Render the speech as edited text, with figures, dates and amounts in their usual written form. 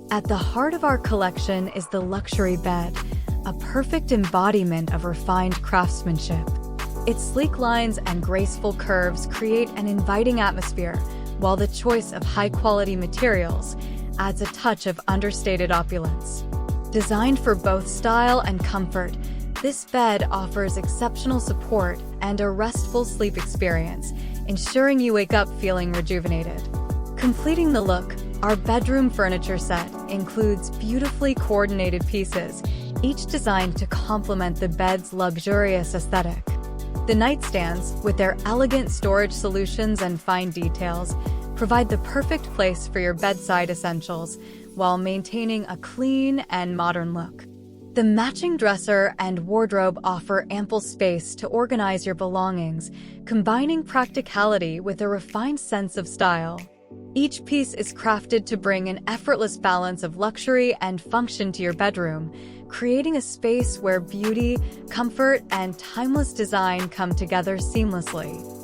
At the heart of our collection is the luxury bed, a perfect embodiment of refined craftsmanship. Its sleek lines and graceful curves create an inviting atmosphere, while the choice of high-quality materials adds a touch of understated opulence. Designed for both style and comfort, this bed offers exceptional support and a restful sleep experience, ensuring you wake up feeling rejuvenated. Completing the look, our bedroom furniture set includes beautifully coordinated pieces, each designed to complement the bed's luxurious aesthetic. The nightstands, with their elegant storage solutions and fine details, provide the perfect place for your bedside essentials while maintaining a clean and modern look. The matching dresser and wardrobe offer ample space to organize your belongings, combining practicality with a refined sense of style. Each piece is crafted to bring an effortless balance of luxury and function to your bedroom, creating a space where beauty, comfort, and timeless design come together seamlessly.